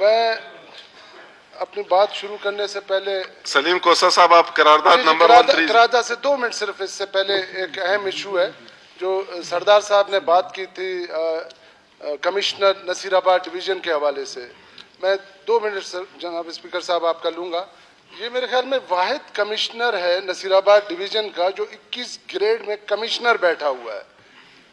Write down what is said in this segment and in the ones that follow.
میں اپنی بات شروع کرنے سے پہلے سلیم کوسا صاحب آپ قرارداد نمبر 13 قرارداد سے 2 منٹ صرف اس سے پہلے ایک اہم ایشو ہے جو سردار صاحب نے بات کی تھی کمشنر نصیر آباد ڈویژن کے حوالے سے. میں 2 منٹ جناب اسپیکر صاحب آپ کا لوں گا. یہ میرے خیال میں واحد کمشنر ہے نصیر آباد ڈویژن کا جو 21 گریڈ میں کمشنر بیٹھا ہوا ہے.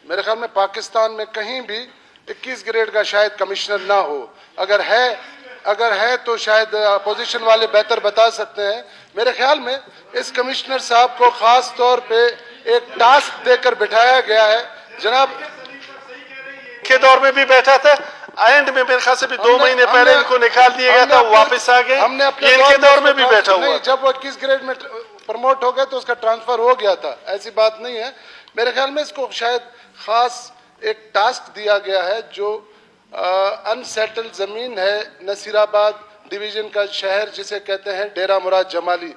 میرے خیال میں پاکستان میں کہیں بھی 21 گریڈ کا شاید کمشنر نہ ہو. اگر ہے تو شاید اپوزیشن والے بہتر بتا سکتے ہیں. میرے خیال میں اس کمشنر صاحب کو خاص طور پہ ایک ٹاسک دے کر بٹھایا گیا ہے. جناب کے دور میں بھی بیٹھا تھا, اینڈ میں میرے خیال سے بھی 2 مہینے پہلے ان کو نکال دیا گیا تھا, واپس آ گئے. ہم نے اپنے ان کے دور میں بھی بیٹھا ہوا نہیں, جب وہ 21 گریڈ میں پروموٹ ہو گئے تو اس کا ٹرانسفر ہو گیا تھا, ایسی بات نہیں ہے. میرے خیال میں اس کو شاید خاص ایک ٹاسک دیا گیا ہے جو ان سیٹل زمین ہے نصیر آباد ڈویژن کا شہر جسے کہتے ہیں ڈیرہ مراد جمالی.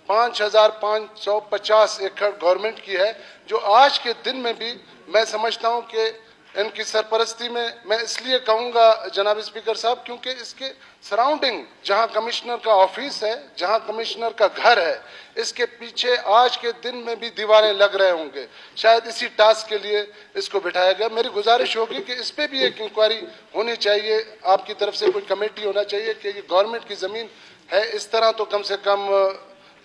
5550 ایکڑ گورنمنٹ کی ہے جو آج کے دن میں بھی میں سمجھتا ہوں کہ ان کی سرپرستی میں اس لیے کہوں گا جناب اسپیکر صاحب کیونکہ اس کے سراؤنڈنگ جہاں کمشنر کا آفس ہے, جہاں کمشنر کا گھر ہے, اس کے پیچھے آج کے دن میں بھی دیواریں لگ رہے ہوں گے. شاید اسی ٹاسک کے لیے اس کو بٹھایا گیا. میری گزارش ہوگی کہ اس پہ بھی ایک انکوائری ہونی چاہیے, آپ کی طرف سے کوئی کمیٹی ہونا چاہیے کہ یہ گورنمنٹ کی زمین ہے. اس طرح تو کم سے کم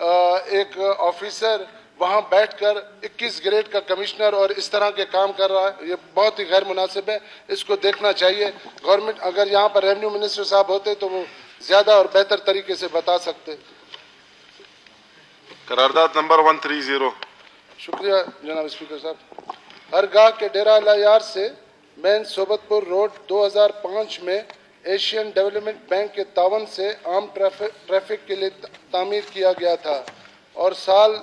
ایک آفیسر وہاں بیٹھ کر 21 گریڈ کا کمشنر اور اس طرح کے کام کر رہا ہے, یہ بہت ہی غیر مناسب ہے. اس کو دیکھنا چاہیے. گورنمنٹ اگر یہاں پر ریونیو منسٹر صاحب ہوتے تو وہ زیادہ اور بہتر طریقے سے بتا سکتے. قرارداد نمبر 130. شکریہ جناب اسپیکر صاحب. ہرگاہ کے ڈیرہ لایار سے مین صوبت پور روڈ 2005 میں ایشین ڈیولپمنٹ بینک کے تعاون سے عام ٹریفک کے لیے تعمیر کیا گیا تھا اور سال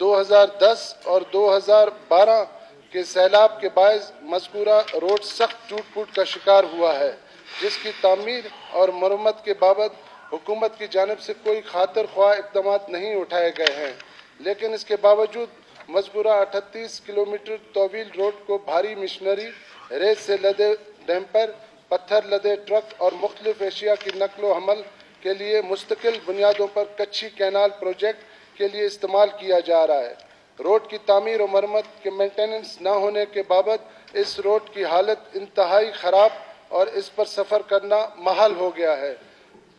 2010 اور 2012 کے سیلاب کے باعث مذکورہ روڈ سخت ٹوٹ پھوٹ کا شکار ہوا ہے, جس کی تعمیر اور مرمت کے بابت حکومت کی جانب سے کوئی خاطر خواہ اقدامات نہیں اٹھائے گئے ہیں. لیکن اس کے باوجود مذکورہ 38 کلومیٹر طویل روڈ کو بھاری مشینری, ریت سے لدے ڈیمپر, پتھر لدے ٹرک اور مختلف اشیاء کی نقل و حمل کے لیے مستقل بنیادوں پر کچھی کینال پروجیکٹ کے لیے استعمال کیا جا رہا ہے. روڈ کی تعمیر و مرمت کے مینٹیننس نہ ہونے کے باوجود اس روڈ کی حالت انتہائی خراب اور اس پر سفر کرنا محال ہو گیا ہے.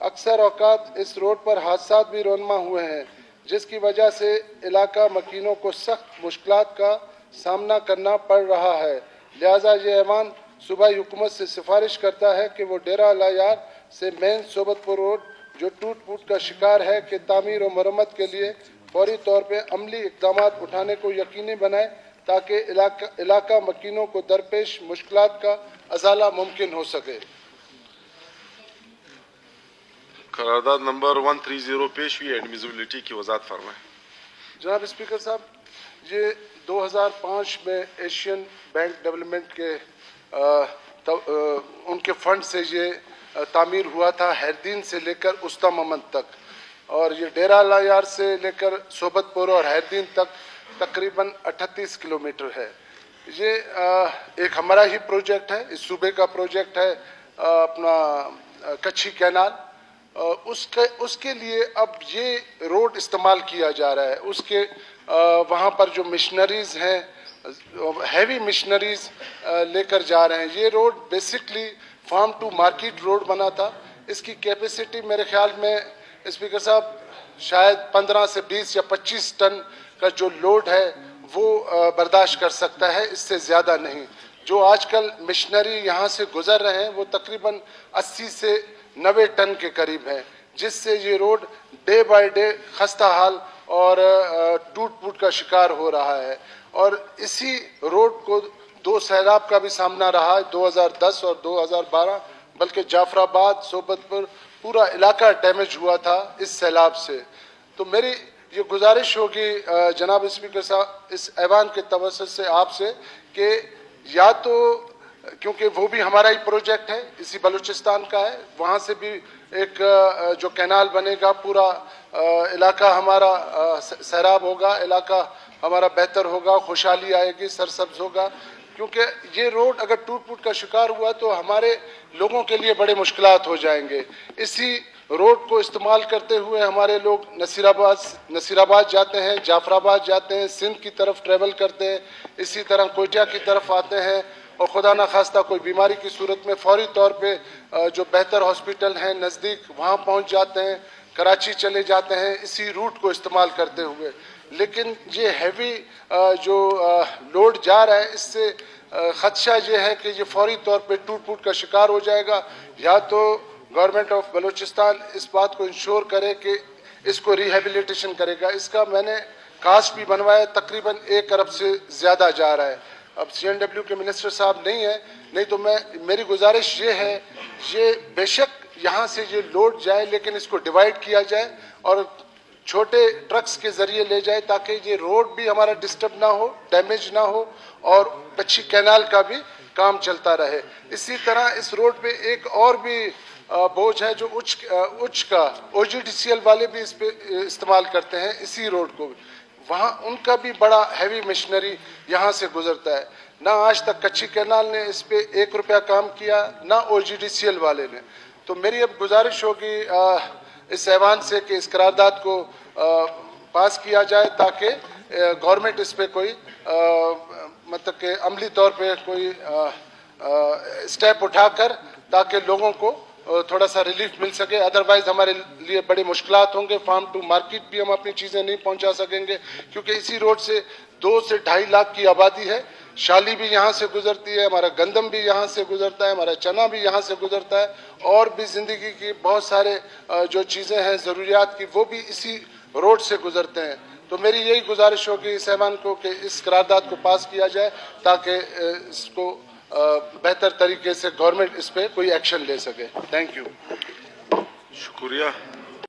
اکثر اوقات اس روڈ پر حادثات بھی رونما ہوئے ہیں, جس کی وجہ سے علاقہ مکینوں کو سخت مشکلات کا سامنا کرنا پڑ رہا ہے. لہذا یہ ایوان صوبائی حکومت سے سفارش کرتا ہے کہ وہ ڈیرہ لایار سے مین صوبت پور روڈ جو ٹوٹ پھوٹ کا شکار ہے کہ تعمیر و مرمت کے لیے فوری طور پہ عملی اقدامات اٹھانے کو یقینی بنائے تاکہ علاقہ مکینوں کو درپیش مشکلات کا ازالہ ممکن ہو سکے. قرارداد نمبر 130 پیش ہوئی, ایڈمیزیبلٹی کی وضاحت فرمائیں. جناب اسپیکر صاحب, یہ 2005 میں ایشین بینک ڈیولپمنٹ کے ان کے فنڈ سے یہ تعمیر ہوا تھا ہیردین سے لے کر استا ممند تک, اور یہ ڈیرہ لایار سے لے کر صوبت پور اور ہیردین تک تقریباً 38 کلومیٹر ہے. یہ ایک ہمارا ہی پروجیکٹ ہے, اس صوبے کا پروجیکٹ ہے اپنا کچھی کینال. اس کے لیے اب یہ روڈ استعمال کیا جا رہا ہے. اس کے وہاں پر جو مشنریز ہیں, ہیوی مشنریز لے کر جا رہے ہیں. یہ road basically farm to market road بنا تھا. اس کی کیپیسٹی میرے خیال میں اسپیکر صاحب شاید 15 سے 20 یا 25 ٹن کا جو لوڈ ہے وہ برداشت کر سکتا ہے, اس سے زیادہ نہیں. جو آج کل مشنری یہاں سے گزر رہے ہیں وہ تقریباً 80 سے 90 ٹن کے قریب ہے, جس سے یہ روڈ ڈے بائی ڈے خستہ حال اور ٹوٹ پھوٹ کا شکار ہو رہا ہے. اور اسی روڈ کو 2 سیلاب کا بھی سامنا رہا ہے, 2010 اور 2012, بلکہ جعفر آباد صوبت پور پورا علاقہ ڈیمیج ہوا تھا اس سیلاب سے. تو میری یہ گزارش ہوگی جناب اسپیکر صاحب اس ایوان کے توسط سے آپ سے کہ یا تو کیونکہ وہ بھی ہمارا ہی پروجیکٹ ہے, اسی بلوچستان کا ہے, وہاں سے بھی ایک جو کینال بنے گا پورا علاقہ ہمارا سیراب ہوگا, علاقہ ہمارا بہتر ہوگا, خوشحالی آئے گی, سرسبز ہوگا. کیونکہ یہ روڈ اگر ٹوٹ پھوٹ کا شکار ہوا تو ہمارے لوگوں کے لیے بڑے مشکلات ہو جائیں گے. اسی روڈ کو استعمال کرتے ہوئے ہمارے لوگ نصیر آباد جاتے ہیں, جعفر آباد جاتے ہیں, سندھ کی طرف ٹریول کرتے ہیں, اسی طرح کوئٹہ کی طرف آتے ہیں, اور خدا نخواستہ کوئی بیماری کی صورت میں فوری طور پہ جو بہتر ہاسپٹل ہیں نزدیک وہاں پہنچ جاتے ہیں, کراچی چلے جاتے ہیں اسی روٹ کو استعمال کرتے ہوئے. لیکن یہ ہیوی جو لوڈ جا رہا ہے اس سے خدشہ یہ ہے کہ یہ فوری طور پہ ٹوٹ پھوٹ کا شکار ہو جائے گا. یا تو گورنمنٹ آف بلوچستان اس بات کو انشور کرے کہ اس کو ریہیبلیٹیشن کرے گا. اس کا میں نے کاسٹ بھی بنوایا, تقریباً 1 ارب سے زیادہ جا رہا ہے. اب CNW کے منسٹر صاحب نہیں ہیں, نہیں تو میری گزارش یہ ہے یہ بے شک یہاں سے یہ لوڈ جائے لیکن اس کو ڈیوائیڈ کیا جائے اور چھوٹے ٹرکس کے ذریعے لے جائے تاکہ یہ روڈ بھی ہمارا ڈسٹرب نہ ہو, ڈیمیج نہ ہو, اور کچھی کینال کا بھی کام چلتا رہے. اسی طرح اس روڈ پہ ایک اور بھی بوجھ ہے جو اچ کا OGDCL والے بھی اس پہ استعمال کرتے ہیں اسی روڈ کو, وہاں ان کا بھی بڑا ہیوی مشنری یہاں سے گزرتا ہے. نہ آج تک کچھی کینال نے اس پہ 1 روپیہ کام کیا, نہ OGDCL والے نے. تو میری اب گزارش ہوگی اس ایوان سے کہ اس قرارداد کو پاس کیا جائے تاکہ گورنمنٹ اس پہ کوئی مطلب کہ عملی طور پہ کوئی اسٹیپ اٹھا کر تاکہ لوگوں کو تھوڑا سا ریلیف مل سکے. ادروائز ہمارے لیے بڑے مشکلات ہوں گے, فارم ٹو مارکیٹ بھی ہم اپنی چیزیں نہیں پہنچا سکیں گے کیونکہ اسی روڈ سے 2 سے 2.5 لاکھ کی آبادی ہے. شالی بھی یہاں سے گزرتی ہے, ہمارا گندم بھی یہاں سے گزرتا ہے, ہمارا چنا بھی یہاں سے گزرتا ہے, اور بھی زندگی کی بہت سارے جو چیزیں ہیں ضروریات کی وہ بھی اسی روڈ سے گزرتے ہیں. تو میری یہی گزارش ہوگی اس ایوان کو کہ اس قرارداد کو پاس کیا جائے تاکہ اس کو بہتر طریقے سے گورنمنٹ اس پہ کوئی ایکشن لے سکے. Thank you. شکریہ.